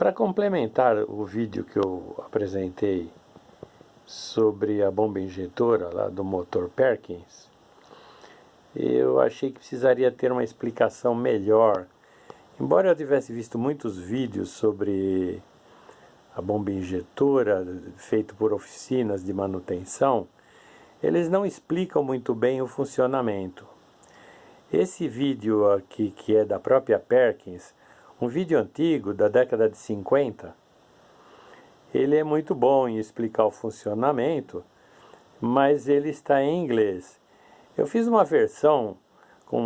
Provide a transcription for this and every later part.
Para complementar o vídeo que eu apresentei sobre a bomba injetora lá do motor Perkins, eu achei que precisaria ter uma explicação melhor. Embora eu tivesse visto muitos vídeos sobre a bomba injetora feito por oficinas de manutenção, eles não explicam muito bem o funcionamento. Esse vídeo aqui, que é da própria Perkins, um vídeo antigo da década de 50, ele é muito bom em explicar o funcionamento, mas ele está em inglês. Eu fiz uma versão com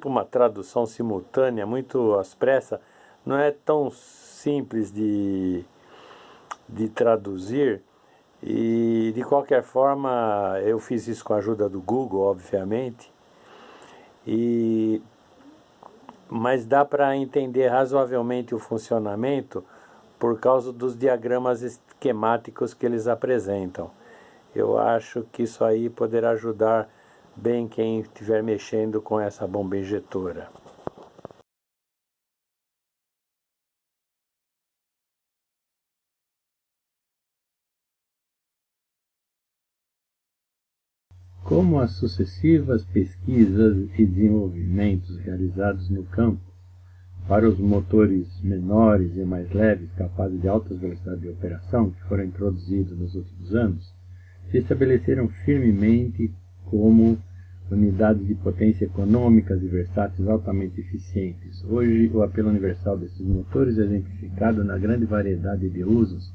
uma tradução simultânea, muito às pressas, não é tão simples de traduzir, e de qualquer forma eu fiz isso com a ajuda do Google, obviamente, mas dá para entender razoavelmente o funcionamento por causa dos diagramas esquemáticos que eles apresentam. Eu acho que isso aí poderá ajudar bem quem estiver mexendo com essa bomba injetora. Como as sucessivas pesquisas e desenvolvimentos realizados no campo para os motores menores e mais leves capazes de altas velocidades de operação, que foram introduzidos nos últimos anos, se estabeleceram firmemente como unidades de potência econômicas e versáteis altamente eficientes. Hoje, o apelo universal desses motores é exemplificado na grande variedade de usos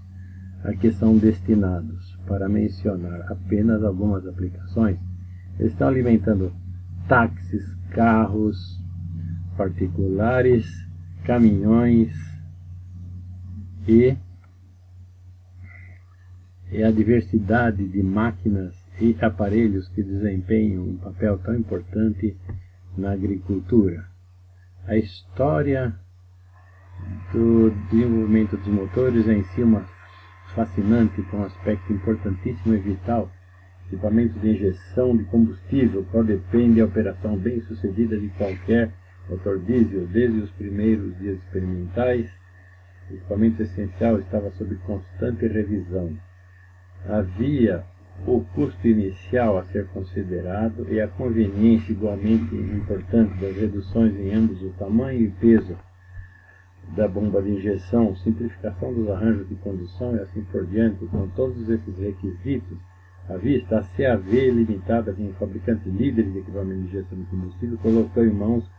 a que são destinados. Para mencionar apenas algumas aplicações, eles estão alimentando táxis, carros particulares, caminhões e a diversidade de máquinas e aparelhos que desempenham um papel tão importante na agricultura. A história do desenvolvimento dos motores é em si uma fascinante, com um aspecto importantíssimo e vital. Equipamentos de injeção de combustível, qual depende da operação bem-sucedida de qualquer motor diesel, desde os primeiros dias experimentais. O equipamento essencial estava sob constante revisão. Havia o custo inicial a ser considerado e a conveniência igualmente importante das reduções em ambos o tamanho e peso da bomba de injeção, simplificação dos arranjos de condução e assim por diante. Com todos esses requisitos à vista, a CAV Limitada, como fabricante líder de equipamento de injeção de combustível, colocou em mãos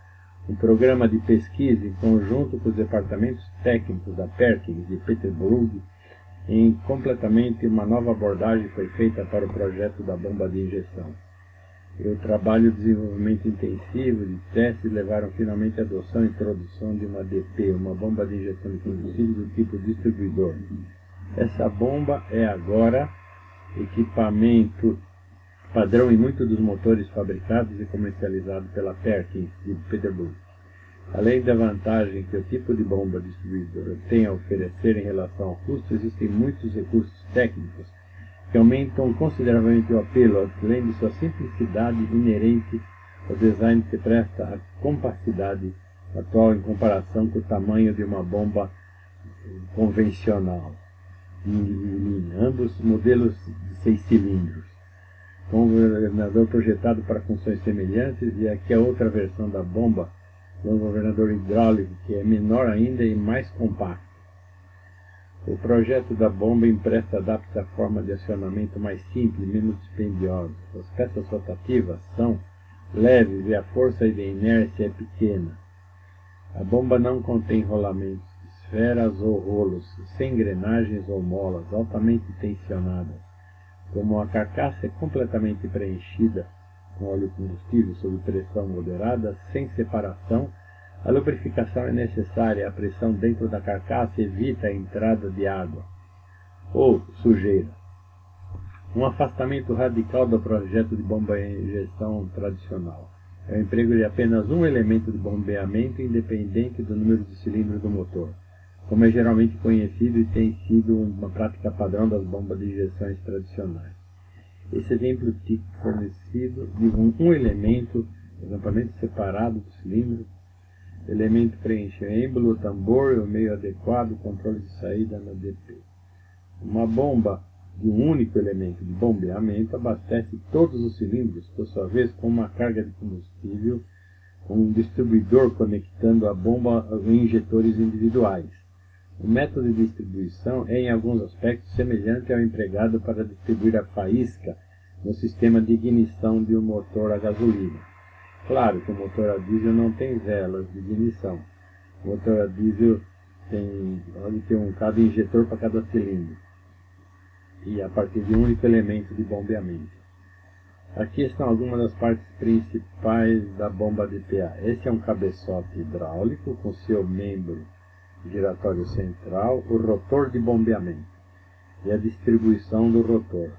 um programa de pesquisa em conjunto com os departamentos técnicos da Perkins de Peterborough. Em completamente uma nova abordagem foi feita para o projeto da bomba de injeção. E o trabalho de desenvolvimento intensivo de testes levaram finalmente à adoção e introdução de uma DP, uma bomba de injeção de combustível do tipo distribuidor. Essa bomba é agora equipamento padrão em muitos dos motores fabricados e comercializados pela Perkins de Peterborough. Além da vantagem que o tipo de bomba distribuidora tem a oferecer em relação ao custo, existem muitos recursos técnicos que aumentam consideravelmente o apelo, além de sua simplicidade inerente ao design que presta à compacidade atual em comparação com o tamanho de uma bomba convencional em linha, ambos modelos de 6 cilindros, com um governador projetado para funções semelhantes, e aqui a outra versão da bomba, um governador hidráulico que é menor ainda e mais compacto. O projeto da bomba empresta adapta a forma de acionamento mais simples e menos dispendiosa. As peças rotativas são leves e a força de inércia é pequena. A bomba não contém rolamentos, esferas ou rolos, sem engrenagens ou molas, altamente tensionadas. Como a carcaça é completamente preenchida com óleo combustível sob pressão moderada, sem separação, a lubrificação é necessária. A pressão dentro da carcaça evita a entrada de água ou sujeira. Um afastamento radical do projeto de bomba de injeção tradicional é o emprego de apenas um elemento de bombeamento independente do número de cilindros do motor, como é geralmente conhecido e tem sido uma prática padrão das bombas de injeções tradicionais. Esse exemplo fornecido de um elemento, amplamento separado do cilindro, elemento preenche o êmbolo, o tambor e o meio adequado, controle de saída na DP. Uma bomba de um único elemento de bombeamento abastece todos os cilindros, por sua vez, com uma carga de combustível, com um distribuidor conectando a bomba a injetores individuais. O método de distribuição é, em alguns aspectos, semelhante ao empregado para distribuir a faísca no sistema de ignição de um motor a gasolina. Claro que o motor a diesel não tem velas de ignição. O motor a diesel tem cada injetor para cada cilindro, e a partir de um único elemento de bombeamento. Aqui estão algumas das partes principais da bomba DPA. Esse é um cabeçote hidráulico com seu membro giratório central, o rotor de bombeamento e a distribuição do rotor.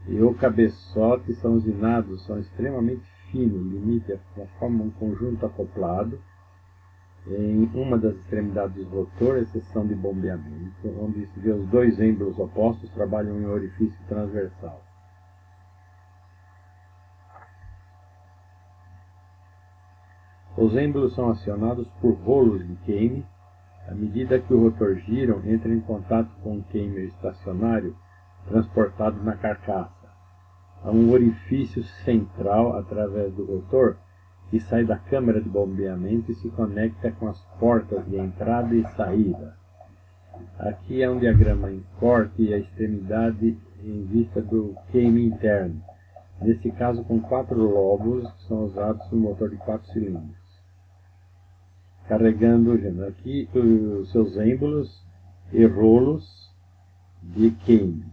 E o cabeçote são usinados, são extremamente finos, limite formam um conjunto acoplado em uma das extremidades do rotor, seção de bombeamento, onde se vê os dois êmbolos opostos trabalham em um orifício transversal. Os êmbolos são acionados por rolos de queime. À medida que o rotor gira, entra em contato com um queimer estacionário transportado na carcaça. Há um orifício central através do rotor que sai da câmara de bombeamento e se conecta com as portas de entrada e saída. Aqui é um diagrama em corte e a extremidade em vista do queime interno, nesse caso com 4 lobos que são usados no motor de 4 cilindros. Carregando aqui os seus êmbolos e rolos de queime.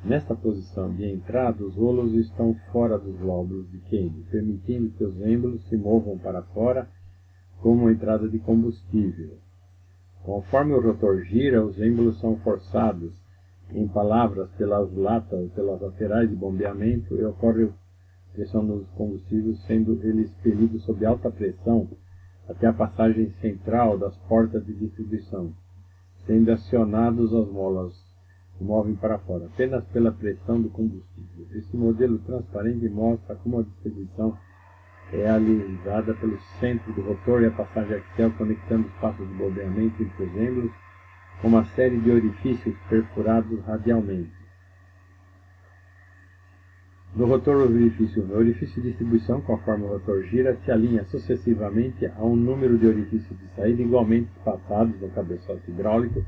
Nesta posição de entrada, os rolos estão fora dos lóbulos de queime, permitindo que os êmbolos se movam para fora como uma entrada de combustível. Conforme o rotor gira, os êmbolos são forçados, em palavras, pelas laterais de bombeamento, e ocorre a pressão dos combustíveis, sendo ele expelido sob alta pressão até a passagem central das portas de distribuição, sendo acionados as molas que movem para fora, apenas pela pressão do combustível. Esse modelo transparente mostra como a distribuição é realizada pelo centro do rotor e a passagem axial conectando os passos de bombeamento entre os êmbolos com uma série de orifícios perfurados radialmente. No rotor, o orifício de distribuição, conforme o rotor gira, se alinha sucessivamente a um número de orifícios de saída igualmente espaçados no cabeçote hidráulico,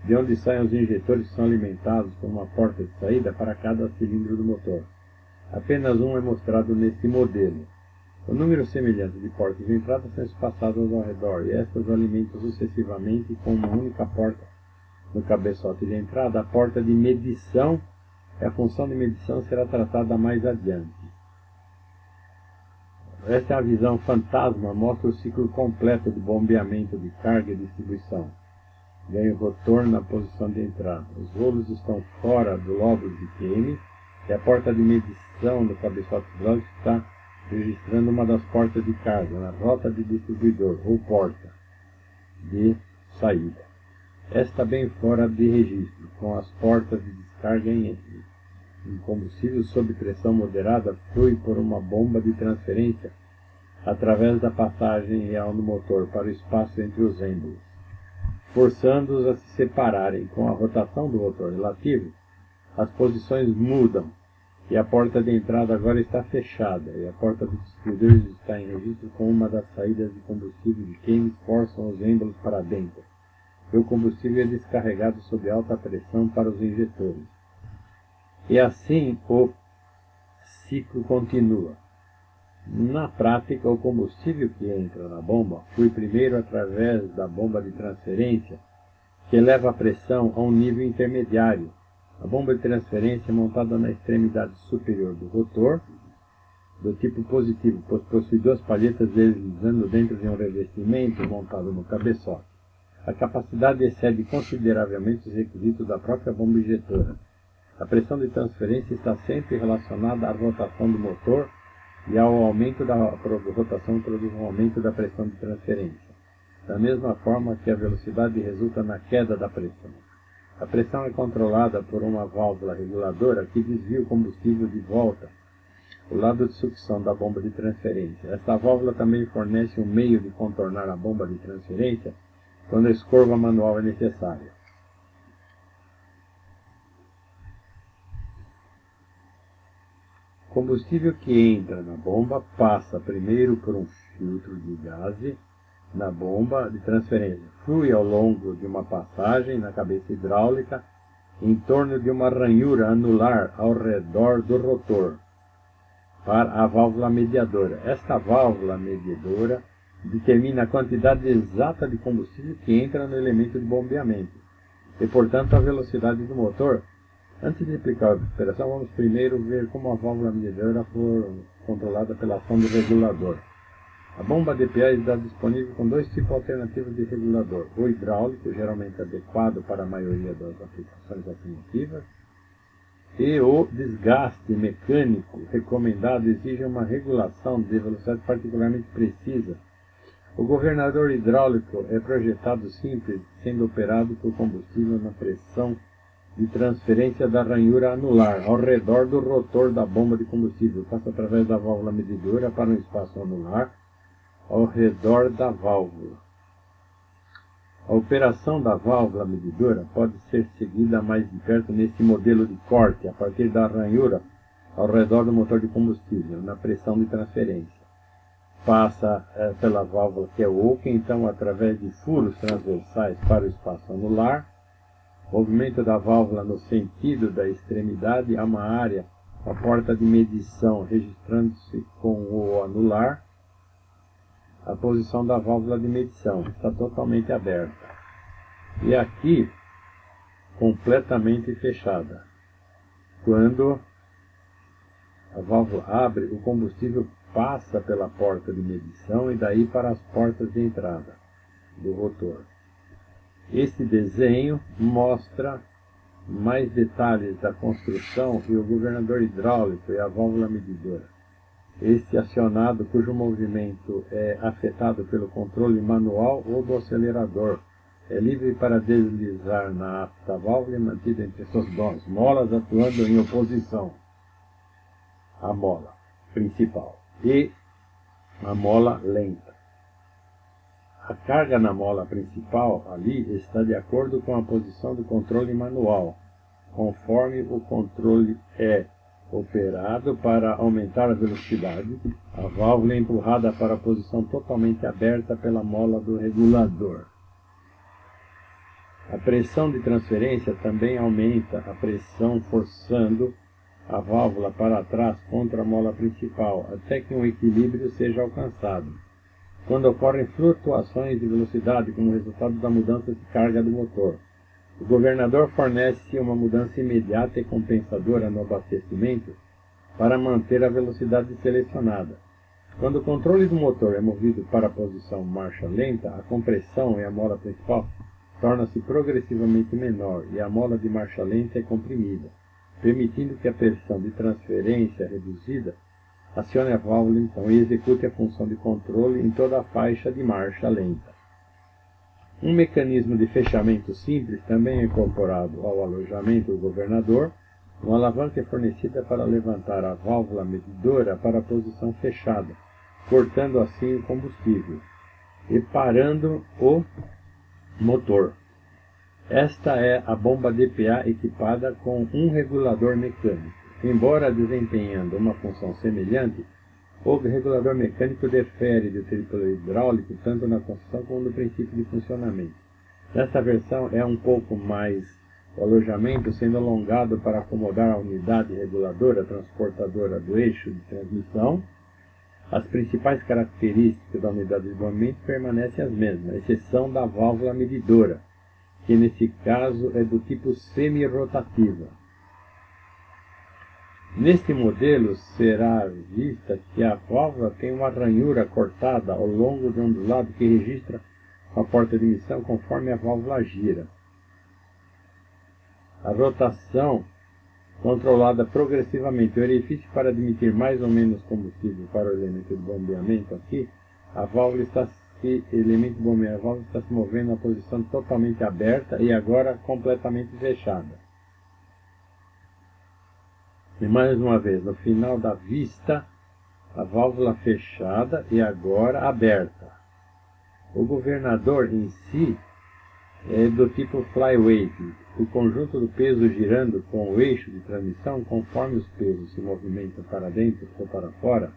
de onde saem os injetores que são alimentados por uma porta de saída para cada cilindro do motor. Apenas um é mostrado neste modelo. O número semelhante de portas de entrada são espaçadas ao redor, e estas alimentam sucessivamente com uma única porta no cabeçote de entrada, a porta de medição. A função de medição será tratada mais adiante. Esta é a visão fantasma, mostra o ciclo completo de bombeamento de carga e distribuição. Ganha o rotor na posição de entrada. Os rolos estão fora do lóbulo de queime e a porta de medição do cabeçote hidráulico está registrando uma das portas de carga na rota de distribuidor ou porta de saída. Esta bem fora de registro, com as portas de descarga em combustível sob pressão moderada flui por uma bomba de transferência através da passagem real no motor para o espaço entre os êmbolos, forçando-os a se separarem. Com a rotação do rotor relativo, as posições mudam e a porta de entrada agora está fechada e a porta dos distribuidores está em registro com uma das saídas de combustível de queime que forçam os êmbolos para dentro. E o combustível é descarregado sob alta pressão para os injetores. E assim o ciclo continua. Na prática, o combustível que entra na bomba flui primeiro através da bomba de transferência, que eleva a pressão a um nível intermediário. A bomba de transferência é montada na extremidade superior do rotor, do tipo positivo, pois possui 2 palhetas deslizando dentro de um revestimento montado no cabeçote. A capacidade excede consideravelmente os requisitos da própria bomba injetora. A pressão de transferência está sempre relacionada à rotação do motor e ao aumento da rotação produz um aumento da pressão de transferência, da mesma forma que a velocidade resulta na queda da pressão. A pressão é controlada por uma válvula reguladora que desvia o combustível de volta o lado de sucção da bomba de transferência. Esta válvula também fornece um meio de contornar a bomba de transferência quando a escova manual é necessária. O combustível que entra na bomba passa primeiro por um filtro de gaze na bomba de transferência. Flui ao longo de uma passagem na cabeça hidráulica em torno de uma ranhura anular ao redor do rotor para a válvula mediadora. Esta válvula mediadora determina a quantidade exata de combustível que entra no elemento de bombeamento e, portanto, a velocidade do motor. Antes de explicar a operação, vamos primeiro ver como a válvula mediadora for controlada pela ação do regulador. A bomba DPA está disponível com dois tipos alternativos de regulador: o hidráulico, geralmente adequado para a maioria das aplicações automotivas, e o desgaste mecânico, recomendado, exige uma regulação de velocidade particularmente precisa. O governador hidráulico é projetado simples, sendo operado por combustível na pressão de transferência da ranhura anular ao redor do rotor da bomba de combustível. Passa através da válvula medidora para um espaço anular ao redor da válvula. A operação da válvula medidora pode ser seguida mais de perto nesse modelo de corte, a partir da ranhura ao redor do motor de combustível, na pressão de transferência. Passa pela válvula que é oca, então através de furos transversais para o espaço anular. Movimento da válvula no sentido da extremidade a uma área, a porta de medição registrando-se com o anular. A posição da válvula de medição está totalmente aberta. E aqui, completamente fechada. Quando a válvula abre, o combustível passa pela porta de medição e daí para as portas de entrada do rotor. Este desenho mostra mais detalhes da construção e o governador hidráulico e a válvula medidora. Este acionado, cujo movimento é afetado pelo controle manual ou do acelerador, é livre para deslizar na haste da válvula e mantido entre suas duas molas, atuando em oposição à mola principal e a mola lenta. A carga na mola principal ali está de acordo com a posição do controle manual, conforme o controle é operado para aumentar a velocidade. A válvula é empurrada para a posição totalmente aberta pela mola do regulador. A pressão de transferência também aumenta a pressão, forçando a válvula para trás contra a mola principal, até que um equilíbrio seja alcançado, quando ocorrem flutuações de velocidade como resultado da mudança de carga do motor. O governador fornece uma mudança imediata e compensadora no abastecimento para manter a velocidade selecionada. Quando o controle do motor é movido para a posição marcha lenta, a compressão e a mola principal torna-se progressivamente menor e a mola de marcha lenta é comprimida, permitindo que a pressão de transferência reduzida acione a válvula então e execute a função de controle em toda a faixa de marcha lenta. Um mecanismo de fechamento simples também é incorporado ao alojamento do governador. Uma alavanca é fornecida para levantar a válvula medidora para a posição fechada, cortando assim o combustível e parando o motor. Esta é a bomba DPA equipada com um regulador mecânico. Embora desempenhando uma função semelhante, o regulador mecânico difere do triplo hidráulico tanto na construção como no princípio de funcionamento. Nesta versão é um pouco mais o alojamento sendo alongado para acomodar a unidade reguladora transportadora do eixo de transmissão. As principais características da unidade de movimento permanecem as mesmas, à exceção da válvula medidora, que nesse caso é do tipo semi-rotativa. Neste modelo será vista que a válvula tem uma ranhura cortada ao longo de um dos lados que registra a porta de emissão conforme a válvula gira. A rotação controlada progressivamente. O orifício para admitir mais ou menos combustível para o elemento de bombeamento aqui, a válvula está se movendo na posição totalmente aberta e agora completamente fechada. E mais uma vez, no final da vista, a válvula fechada e agora aberta. O governador em si é do tipo flyweight, o conjunto do peso girando com o eixo de transmissão conforme os pesos se movimentam para dentro ou para fora.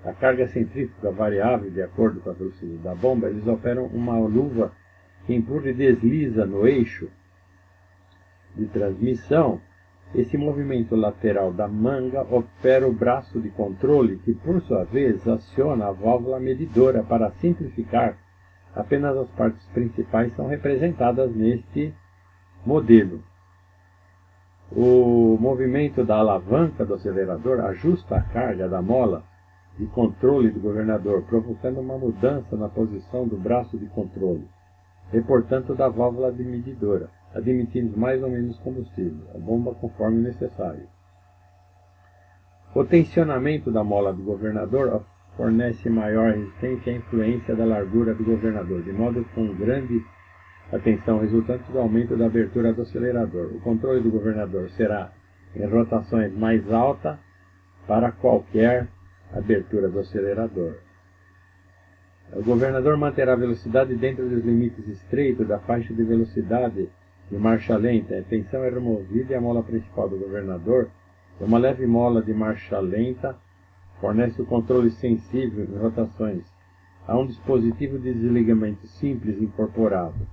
A carga centrífuga variável de acordo com a velocidade da bomba, eles operam uma luva que empurra e desliza no eixo de transmissão. Esse movimento lateral da manga opera o braço de controle, que por sua vez aciona a válvula medidora para simplificar. Apenas as partes principais são representadas neste modelo. O movimento da alavanca do acelerador ajusta a carga da mola de controle do governador, provocando uma mudança na posição do braço de controle e, portanto, da válvula de medidora, admitindo mais ou menos combustível, a bomba conforme necessário. O tensionamento da mola do governador fornece maior resistência à influência da largura do governador, de modo com grande atenção resultante do aumento da abertura do acelerador. O controle do governador será em rotações mais alta para qualquer abertura do acelerador. O governador manterá a velocidade dentro dos limites estreitos da faixa de velocidade de marcha lenta. A tensão é removida e a mola principal do governador é uma leve mola de marcha lenta, fornece o controle sensível em rotações. Há um dispositivo de desligamento simples incorporado.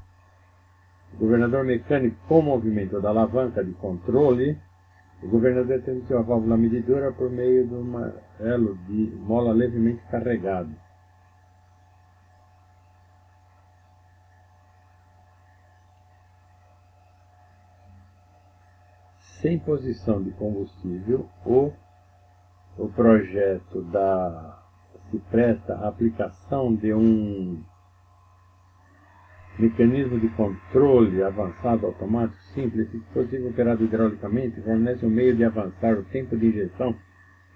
O governador mecânico com movimento da alavanca de controle. O governador transmite a válvula medidora por meio de um elo de mola levemente carregado. Sem posição de combustível, o projeto se presta à aplicação de um mecanismo de controle avançado automático simples. Esse dispositivo operado hidraulicamente fornece um meio de avançar o tempo de injeção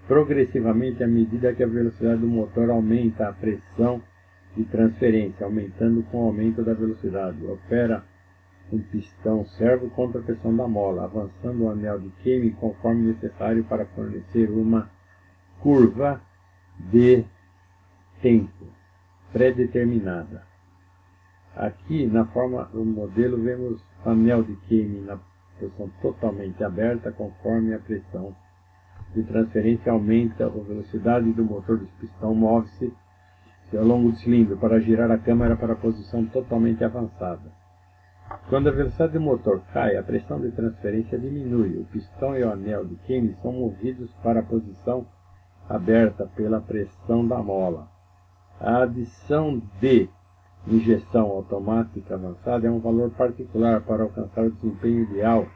progressivamente à medida que a velocidade do motor aumenta a pressão de transferência, aumentando com o aumento da velocidade. Opera um pistão servo contra a pressão da mola, avançando o anel de Kame conforme necessário para fornecer uma curva de tempo pré-determinada. Aqui, na forma do modelo, vemos o anel de Kame na posição totalmente aberta, conforme a pressão de transferência aumenta, a velocidade do motor do pistão move-se ao longo do cilindro para girar a câmara para a posição totalmente avançada. Quando a velocidade do motor cai, a pressão de transferência diminui. O pistão e o anel de Kame são movidos para a posição aberta pela pressão da mola. A adição de injeção automática avançada é um valor particular para alcançar o desempenho ideal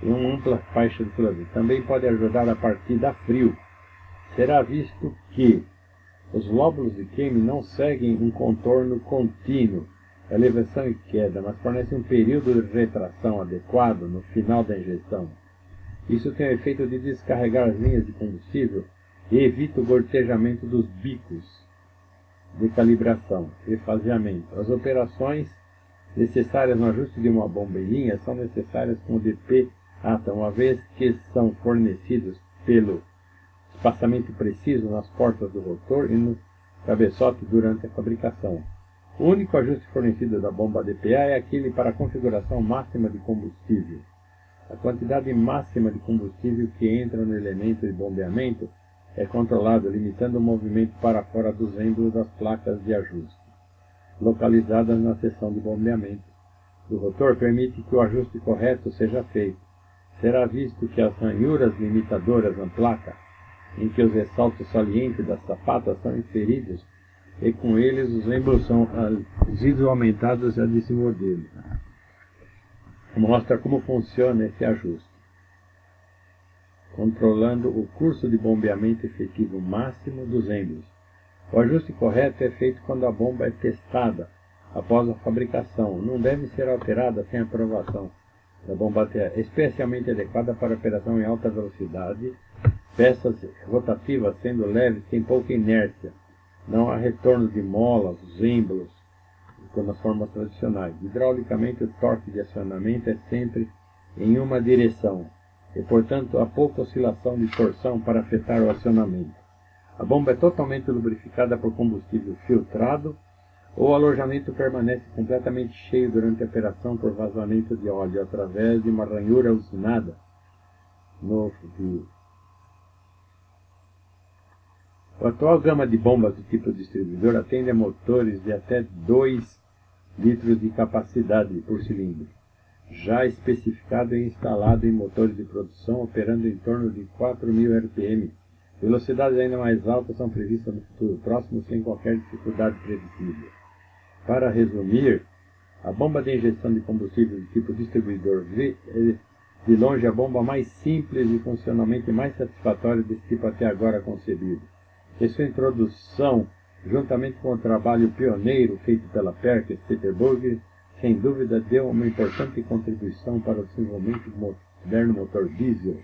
em uma ampla faixa de velocidade. Também pode ajudar a partida a frio. Será visto que os lóbulos de Kame não seguem um contorno contínuo, elevação e queda, mas fornecem um período de retração adequado no final da injeção. Isso tem o efeito de descarregar as linhas de combustível e evita o gotejamento dos bicos de calibração e faseamento. As operações necessárias no ajuste de uma bomba em linha são necessárias com o DP ATA, uma vez que são fornecidos pelo espaçamento preciso nas portas do rotor e no cabeçote durante a fabricação. O único ajuste fornecido da bomba DPA é aquele para a configuração máxima de combustível. A quantidade máxima de combustível que entra no elemento de bombeamento é controlado, limitando o movimento para fora dos êmbolos das placas de ajuste, localizadas na seção de bombeamento do rotor, permite que o ajuste correto seja feito. Será visto que as ranhuras limitadoras na placa, em que os ressaltos salientes das sapatas são inseridos, e com eles os êmbolos são aumentados desse modelo. Mostra como funciona esse ajuste, controlando o curso de bombeamento efetivo máximo dos êmbolos. O ajuste correto é feito quando a bomba é testada após a fabricação. Não deve ser alterada sem aprovação da bomba DPA, especialmente adequada para operação em alta velocidade. Peças rotativas sendo leves têm pouca inércia. Não há retorno de molas, os êmbolos, como nas formas tradicionais. Hidraulicamente, o torque de acionamento é sempre em uma direção, e, portanto, há pouca oscilação de torção para afetar o acionamento. A bomba é totalmente lubrificada por combustível filtrado, ou o alojamento permanece completamente cheio durante a operação por vazamento de óleo através de uma ranhura usinada no fio. A atual gama de bombas do tipo distribuidor atende a motores de até 2 litros de capacidade por cilindro, já especificado e instalado em motores de produção operando em torno de 4.000 RPM. Velocidades ainda mais altas são previstas no futuro próximo sem qualquer dificuldade previsível. Para resumir, a bomba de injeção de combustível de tipo distribuidor é de longe a bomba mais simples e funcionalmente mais satisfatória desse tipo até agora concebido. E sua introdução, juntamente com o trabalho pioneiro feito pela Perkins Peterburg, sem dúvida deu uma importante contribuição para o desenvolvimento do moderno motor diesel.